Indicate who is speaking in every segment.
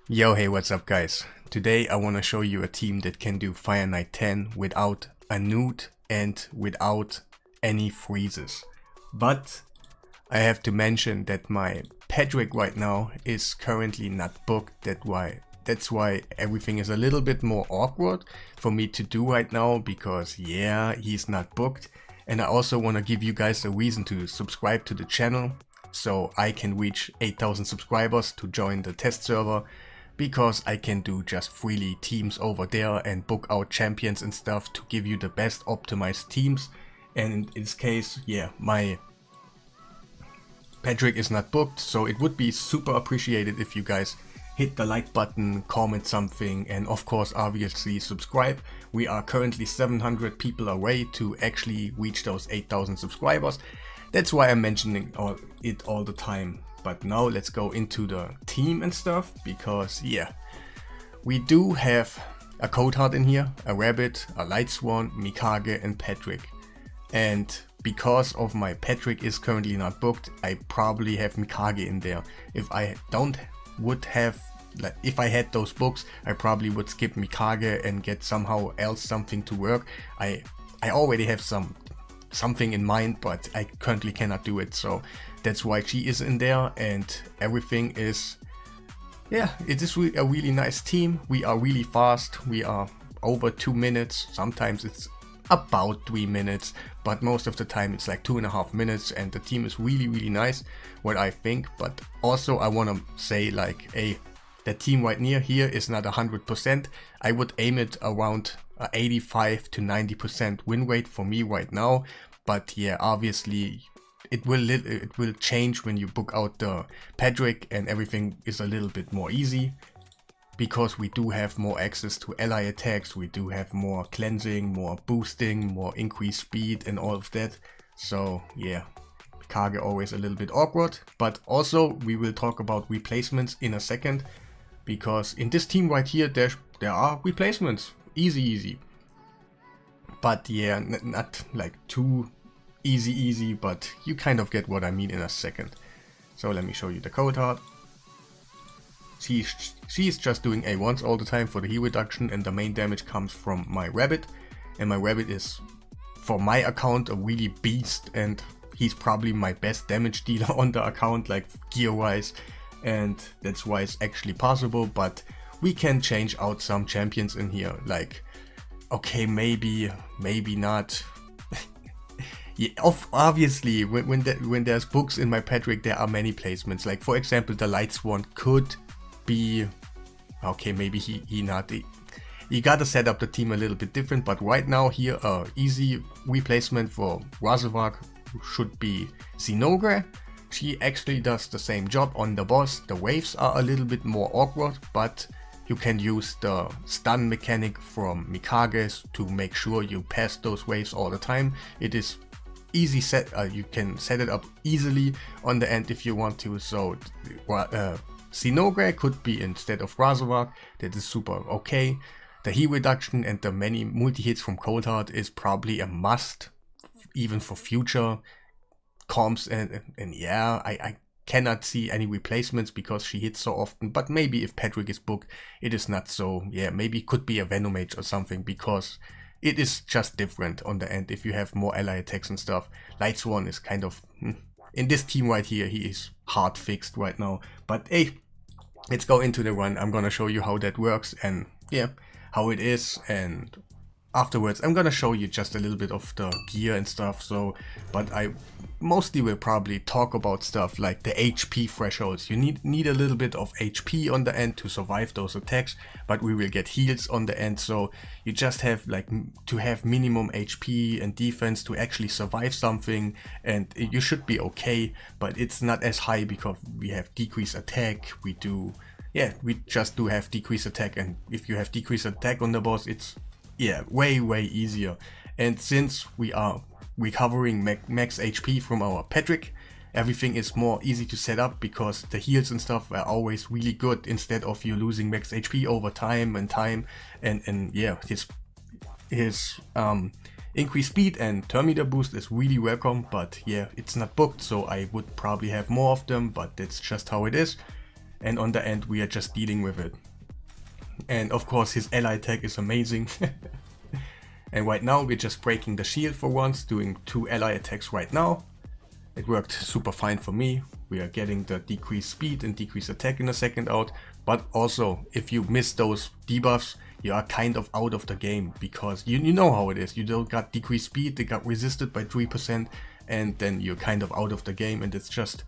Speaker 1: Yo, hey, what's up guys? Today I want to show you a team that can do Fireknight 10 without a Gnut and without any freezes. But I have to mention that my Patrick right now is currently not booked. That's why everything is a little bit more awkward for me to do right now, because yeah, he's not booked. And I also want to give you guys a reason to subscribe to the channel so I can reach 8,000 subscribers to join the test server, because I can do just freely teams over there and book out champions and stuff to give you the best optimized teams. And in this case, yeah, my Patrick is not booked, so it would be super appreciated if you guys hit the like button, comment something, and of course obviously subscribe. We are currently 700 people away to actually reach those 8,000 subscribers. That's why I'm mentioning it all the time. But now let's go into the team and stuff, because yeah, we do have a Code Heart in here, a Rabbit, a Light Swan, Mikage and Patrick. And because of my Patrick is currently not booked, I probably have Mikage in there. If I had those books, I probably would skip Mikage and get somehow else something to work. I already have something in mind, but I currently cannot do it, so that's why she is in there. And everything is, yeah, it is a really nice team. We are really fast. We are over 2 minutes. Sometimes it's about 3 minutes, but most of the time it's like 2.5 minutes, and the team is really nice, what I think. But also I want to say, like, the team right near here is not 100%. I would aim it around 85 to 90% win rate for me right now. But yeah, obviously it will change when you book out the Patrick and everything is a little bit more easy, because we do have more access to ally attacks, we do have more cleansing, more boosting, more increased speed and all of that. So yeah, Kage always a little bit awkward. But also we will talk about replacements in a second, because in this team right here there are replacements, easy. But yeah, not like too easy, but you kind of get what I mean in a second. So let me show you the Code Heart. She's just doing A1s all the time for the heal reduction, and the main damage comes from my Rabbit. And my Rabbit is, for my account, a really beast, and he's probably my best damage dealer on the account, like gear wise, and that's why it's actually possible. But we can change out some champions in here, like, okay, maybe not. Yeah, obviously when there's books in my Patrick, there are many placements. Like for example, the Light Swan could be, okay, maybe he not. You gotta set up the team a little bit different, but right now here easy replacement for Razavak should be Zinogre. She actually does the same job on the boss. The waves are a little bit more awkward, but you can use the stun mechanic from Mikage's to make sure you pass those waves all the time. It is easy set, you can set it up easily on the end if you want to. So Zinogre could be instead of Razavak. That is super okay. The heal reduction and the many multi-hits from Cold Heart is probably a must, even for future comps. And yeah, I cannot see any replacements because she hits so often. But maybe if Patrick is booked, it is not so. Yeah, maybe it could be a Venomage or something, because it is just different on the end if you have more ally attacks and stuff. Light Swan is kind of, in this team right here, he is hard fixed right now. But hey, let's go into the run. I'm gonna show you how that works and yeah, how it is. And afterwards I'm gonna show you just a little bit of the gear and stuff. So, but I mostly will probably talk about stuff like the HP thresholds. You need a little bit of HP on the end to survive those attacks, but we will get heals on the end. So you just have like to have minimum HP and defense to actually survive something, and you should be okay. But it's not as high because we have decreased attack. We just do have decreased attack, and if you have decreased attack on the boss, it's way easier. And since we are recovering max HP from our Patrick, everything is more easy to set up, because the heals and stuff are always really good instead of you losing max HP over time. And yeah, his increased speed and Terminator boost is really welcome. But yeah, it's not booked, so I would probably have more of them, but that's just how it is. and on the end we are just dealing with it. And of course his ally attack is amazing. And right now we're just breaking the shield for once, doing 2 ally attacks right now. It worked super fine for me. We are getting the decreased speed and decreased attack in a second out. But also, if you miss those debuffs, you are kind of out of the game, because you know how it is. You don't got decreased speed, they got resisted by 3%, and then you're kind of out of the game, and it's just...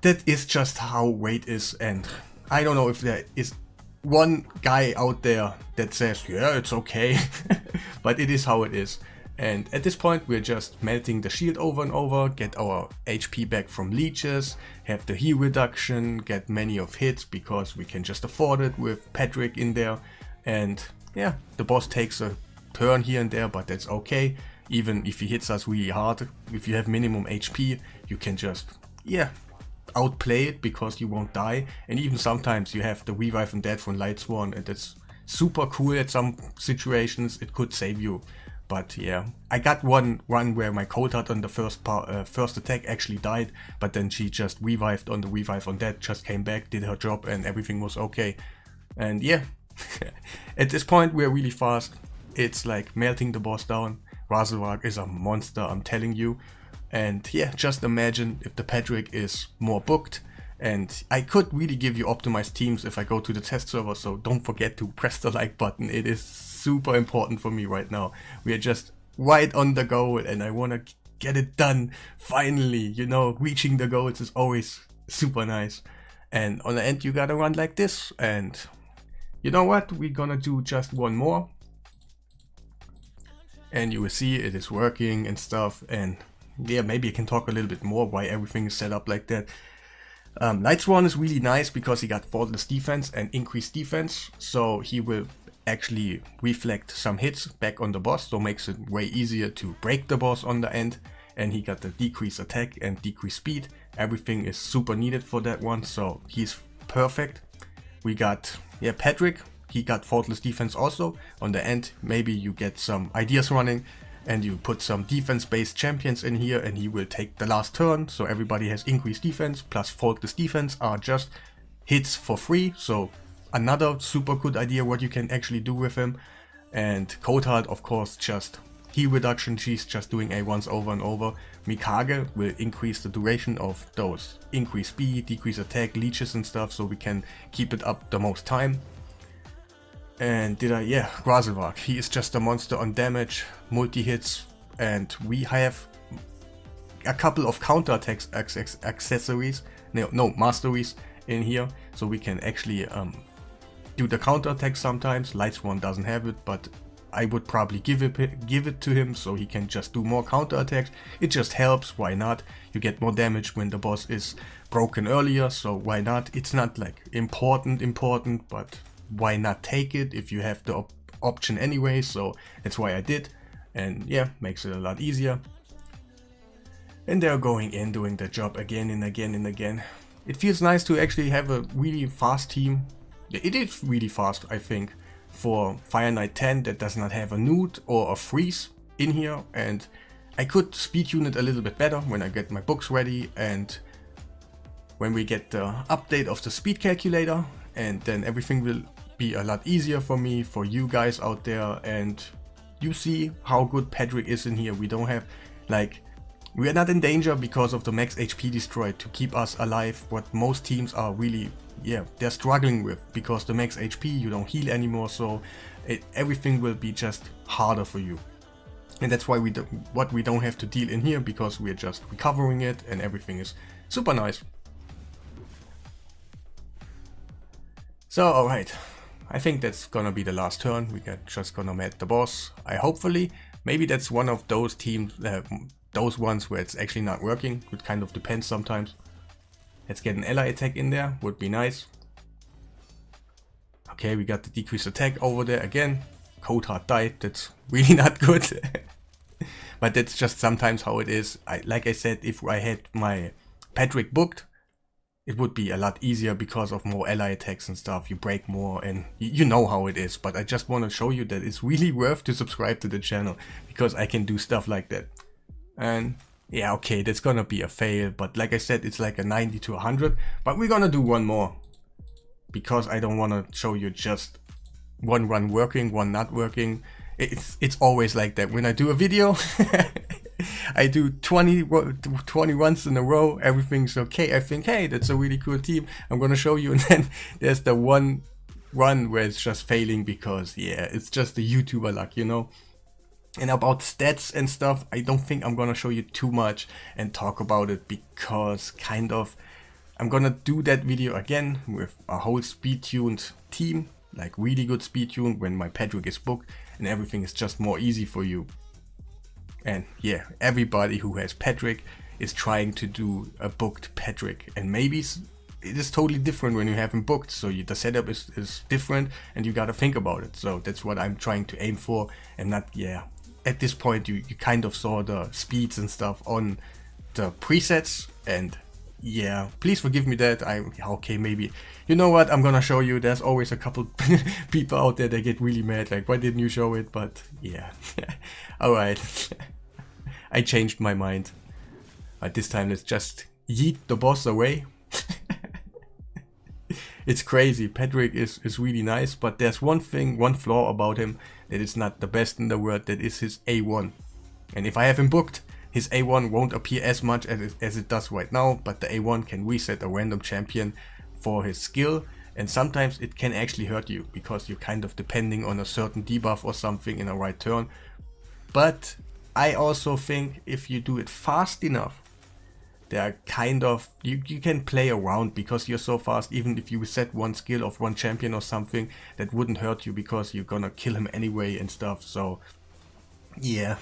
Speaker 1: that is just how Raid is, and I don't know if there is one guy out there that says, yeah, it's okay, but it is how it is. And at this point we're just melting the shield over and over, get our HP back from leeches, have the heal reduction, get many of hits because we can just afford it with Patrick in there. And yeah, the boss takes a turn here and there, but that's okay. Even if he hits us really hard, if you have minimum HP, you can just, yeah, outplay it because you won't die. And even sometimes you have the revive and death from Lightsworn, and it's super cool at some situations. It could save you. But yeah, I got one run where my Coldheart on the first attack actually died, but then she just revived on the revive on that, just came back, did her job, and everything was okay. And yeah, at this point we're really fast. It's like melting the boss down. Razorwag is a monster, I'm telling you. And yeah, just imagine if the Patrick is more booked. And I could really give you optimized teams if I go to the test server, so don't forget to press the like button. It is super important for me right now. We are just right on the goal and I want to get it done finally. You know, reaching the goals is always super nice. And on the end you gotta run like this, and you know what, we're gonna do just one more. And you will see it is working and stuff. And yeah, maybe I can talk a little bit more why everything is set up like that. Lightsworn is really nice because he got faultless defense and increased defense, so he will actually reflect some hits back on the boss, so makes it way easier to break the boss on the end. And he got the decreased attack and decreased speed. Everything is super needed for that one, so he's perfect. We got, yeah, Patrick, he got faultless defense also. On the end, maybe you get some ideas running and you put some defense-based champions in here, and he will take the last turn, so everybody has increased defense, plus faultless defense are just hits for free, so another super good idea what you can actually do with him. And Coldheart, of course, just heal reduction, she's just doing A1s over and over. Mikage will increase the duration of those increased speed, decrease attack, leeches and stuff, so we can keep it up the most time. And yeah, Razorwag, he is just a monster on damage, multi-hits, and we have a couple of counter-attacks accessories, no, masteries in here, so we can actually do the counter-attack sometimes. Lightsworn doesn't have it, but I would probably give it to him so he can just do more counter-attacks. It just helps, why not? You get more damage when the boss is broken earlier, so why not? It's not like important, but why not take it if you have the option anyway, so that's why I did. And yeah, makes it a lot easier. And they're going in, doing the job again and again and again. It feels nice to actually have a really fast team. Yeah, it is really fast, I think, for Fireknight 10 that does not have a Gnut or a freeze in here. And I could speed unit a little bit better when I get my books ready and when we get the update of the speed calculator, and then everything will be a lot easier for me, for you guys out there. And you see how good Patrick is in here. We don't have, like, we are not in danger because of the max HP destroyed to keep us alive, what most teams are really, yeah, they're struggling with, because the max HP, you don't heal anymore, so everything will be just harder for you. And that's why we don't have to deal in here, because we're just recovering it and everything is super nice. So alright, I think that's gonna be the last turn. We got just gonna met the boss. Hopefully, maybe that's one of those teams, those ones where it's actually not working. It kind of depends sometimes. Let's get an ally attack in there, would be nice. Okay, we got the decreased attack over there again. Coldheart died, that's really not good. But that's just sometimes how it is. Like I said, if I had my Patrick booked, it would be a lot easier because of more ally attacks and stuff. You break more and you know how it is. But I just want to show you that it's really worth to subscribe to the channel, because I can do stuff like that. And yeah, okay, that's gonna be a fail. But like I said, it's like a 90 to 100. But we're gonna do one more. because I don't want to show you just one run working, one not working. It's always like that. When I do a video, I do 20 runs in a row, everything's okay. I think, hey, that's a really cool team, I'm gonna show you, and then there's the one run where it's just failing because, yeah, it's just the YouTuber luck, you know. And about stats and stuff, I don't think I'm gonna show you too much and talk about it, because kind of I'm gonna do that video again with a whole speed tuned team, like really good speed tuned, when my Patrick is booked and everything is just more easy for you. And yeah, everybody who has Patrick is trying to do a booked Patrick, and maybe it is totally different when you have him booked, so the setup is different and you gotta think about it. So that's what I'm trying to aim for, and not, yeah, at this point you kind of saw the speeds and stuff on the presets, and yeah, please forgive me that. Okay, maybe, you know what, I'm gonna show you. There's always a couple people out there that get really mad, like, why didn't you show it? But yeah, alright, I changed my mind. But this time let's just yeet the boss away. It's crazy. Patrick is really nice, but there's one flaw about him that is not the best in the world. That is his A1. And if I have him booked, his A1 won't appear as much as it does right now, but the A1 can reset a random champion for his skill, and sometimes it can actually hurt you because you're kind of depending on a certain debuff or something in a right turn. But I also think if you do it fast enough, there are kind of, you can play around because you're so fast. Even if you set one skill of one champion or something, that wouldn't hurt you because you're gonna kill him anyway and stuff. So yeah,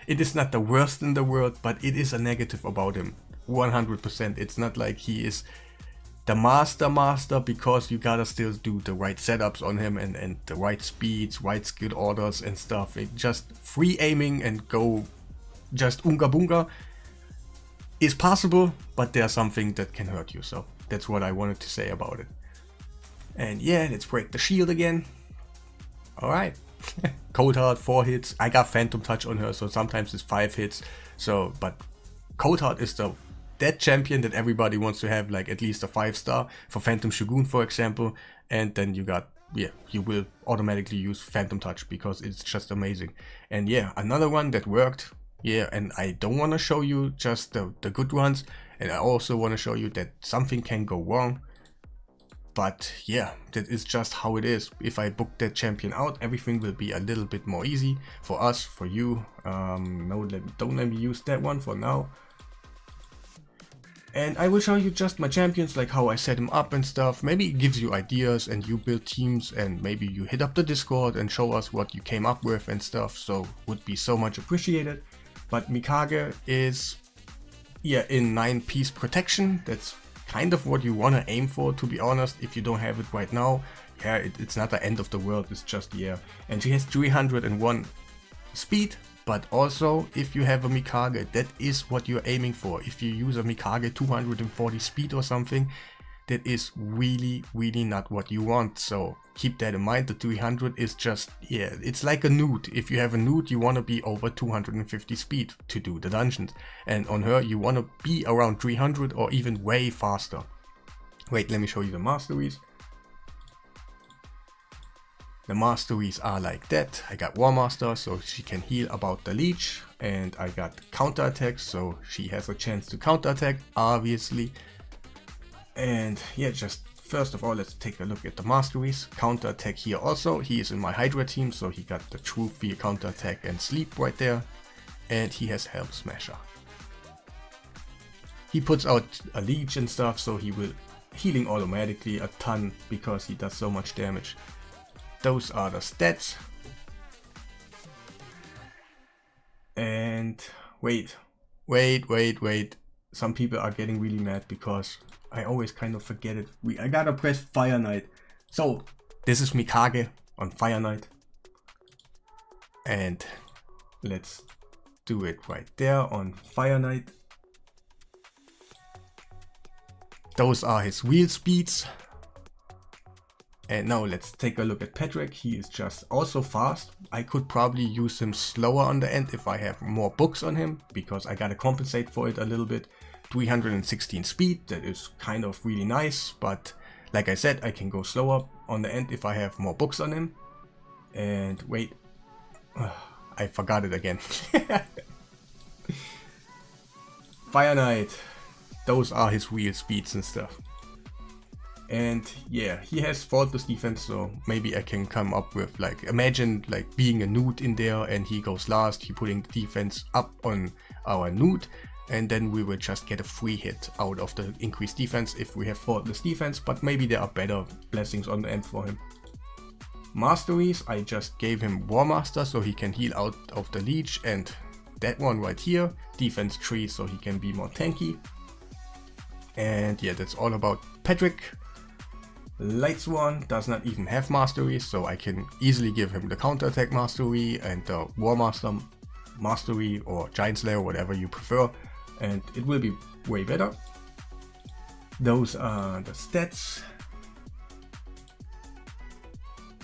Speaker 1: it is not the worst in the world, but it is a negative about him, 100%. It's not like he is the master, because you gotta still do the right setups on him and the right speeds, right skill orders and stuff. It just free aiming and go just unga bunga is possible, but there's something that can hurt you. So that's what I wanted to say about it. And yeah, let's break the shield again. Alright. Cold Heart 4 hits. I got Phantom Touch on her, so sometimes it's 5 hits. So, but Cold Heart is that champion that everybody wants to have, like at least a 5-star for Phantom Shogun, for example. And then you got, yeah, you will automatically use Phantom Touch because it's just amazing. And yeah, another one that worked. Yeah, and I don't want to show you just the good ones, and I also want to show you that something can go wrong. But yeah, that is just how it is. If I book that champion out, everything will be a little bit more easy for us, for you. No, don't let me use that one for now. And I will show you just my champions, like how I set them up and stuff. Maybe it gives you ideas and you build teams, and maybe you hit up the Discord and show us what you came up with and stuff. So would be so much appreciated. But Mikage is, yeah, in 9-piece protection. That's kind of what you want to aim for, to be honest. If you don't have it right now, yeah, it's not the end of the world. It's just, yeah. And she has 301 speed. But also, if you have a Mikage, that is what you're aiming for. If you use a Mikage 240 speed or something, that is really, really not what you want. So keep that in mind. The 300 is just, yeah, it's like a Gnut. If you have a Gnut, you want to be over 250 speed to do the dungeons. And on her, you want to be around 300 or even way faster. Wait, let me show you the masteries. The masteries are like that. I got War Master, so she can heal about the leech. And I got counter attacks, so she has a chance to counter attack, obviously. And yeah, just first of all, let's take a look at the masteries. Counter attack here also. He is in my Hydra team, so he got the Truth via counter attack and sleep right there. And he has Helm Smasher. He puts out a leech and stuff, so he will healing automatically a ton because he does so much damage. Those are the stats. And wait. Some people are getting really mad because I always kind of forget it. I gotta press Fireknight. So this is Mikage on Fireknight. And let's do it right there on Fireknight. Those are his wheel speeds. And now let's take a look at Patrick. He is just also fast. I could probably use him slower on the end if I have more books on him, because I gotta compensate for it a little bit. 316 speed, that is kind of really nice, but Like I said, I can go slower on the end if I have more books on him. And wait, I forgot it again. Fireknight, those are his real speeds and stuff. And yeah, he has faultless defense, so maybe I can come up with, like, imagine like being a Gnut in there and he goes last, he putting the defense up on our Gnut, and then we will just get a free hit out of the increased defense if we have faultless defense, but maybe there are better blessings on the end for him. Masteries, I just gave him War Master so he can heal out of the leech, and that one right here, defense 3 so he can be more tanky. And yeah, that's all about Patrick. Light Swan does not even have masteries, so I can easily give him the counterattack mastery and the War Master mastery, or Giant Slayer, whatever you prefer, and it will be way better. Those are the stats.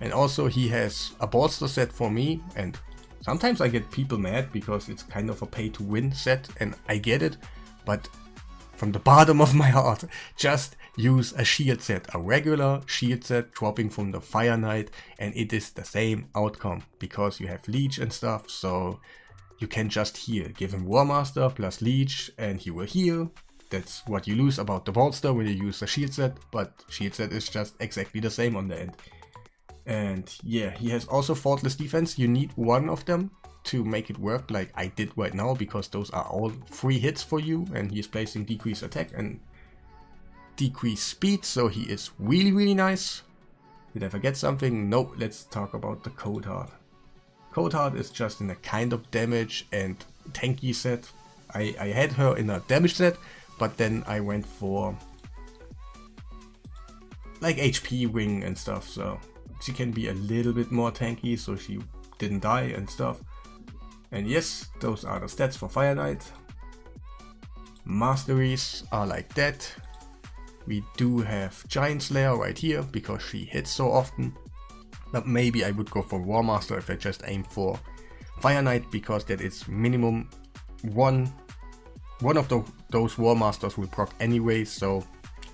Speaker 1: And also he has a bolster set for me, and sometimes I get people mad because it's kind of a pay to win set, and I get it, but from the bottom of my heart, just use a shield set, a regular shield set dropping from the Fireknight, and it is the same outcome because you have leech and stuff, so you can just heal. Give him War Master plus leech and he will heal. That's what you lose about the bolster when you use a shield set, but shield set is just exactly the same on the end. And yeah, he has also faultless defense. You need one of them to make it work like I did right now, because those are all free hits for you, and he is placing decreased attack and decreased speed, so he is really nice. Did I forget something? No, let's talk about the Cold Heart. Cold Heart is just in a kind of damage and tanky set. I had her in a damage set, but then I went for like HP wing and stuff, so she can be a little bit more tanky, so she didn't die and stuff. And yes, those are the stats for Fireknight. Masteries are like that. We do have Giant Slayer right here because she hits so often. But maybe I would go for War Master if I just aim for Fireknight, because that is minimum one of those War Masters will proc anyway, so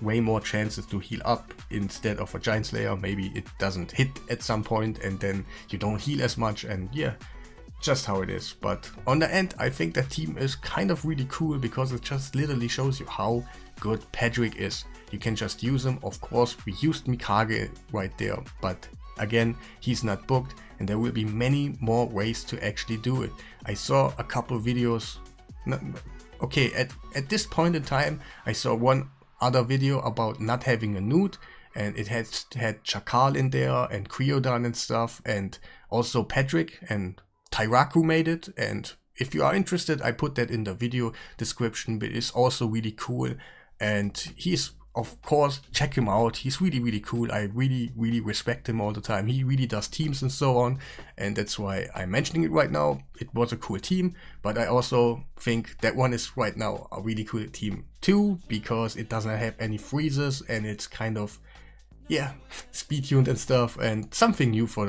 Speaker 1: way more chances to heal up instead of a Giant Slayer. Maybe it doesn't hit at some point and then you don't heal as much, and yeah, just how it is. But on the end, I think that team is kind of really cool because it just literally shows you how good Patrick is. You can just use him. Of course, we used Mikage right there, but again, he's not booked, and there will be many more ways to actually do it. I saw a couple videos. Okay, at this point in time, I saw one other video about not having a Gnut, and it had Chakal in there and Creodon and stuff, and also Patrick and Tyraku made it. And if you are interested, I put that in the video description, but it's also really cool. And he's, of course, check him out. He's really cool. I really respect him all the time. He really does teams and so on, and that's why I'm mentioning it right now. It was a cool team, but I also think that one is right now a really cool team too, because it doesn't have any freezes and it's kind of, yeah, speed tuned and stuff, and something new for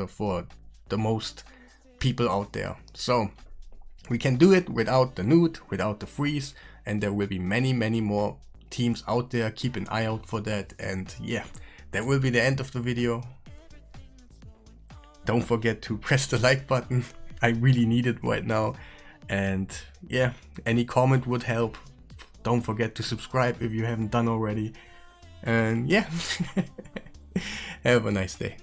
Speaker 1: the most people out there. So we can do it without the Gnut, without the freeze, and there will be many more teams out there. Keep an eye out for that. And yeah, that will be the end of the video. Don't forget to press the like button. I really need it right now. And yeah, any comment would help. Don't forget to subscribe if you haven't done already. And yeah, have a nice day.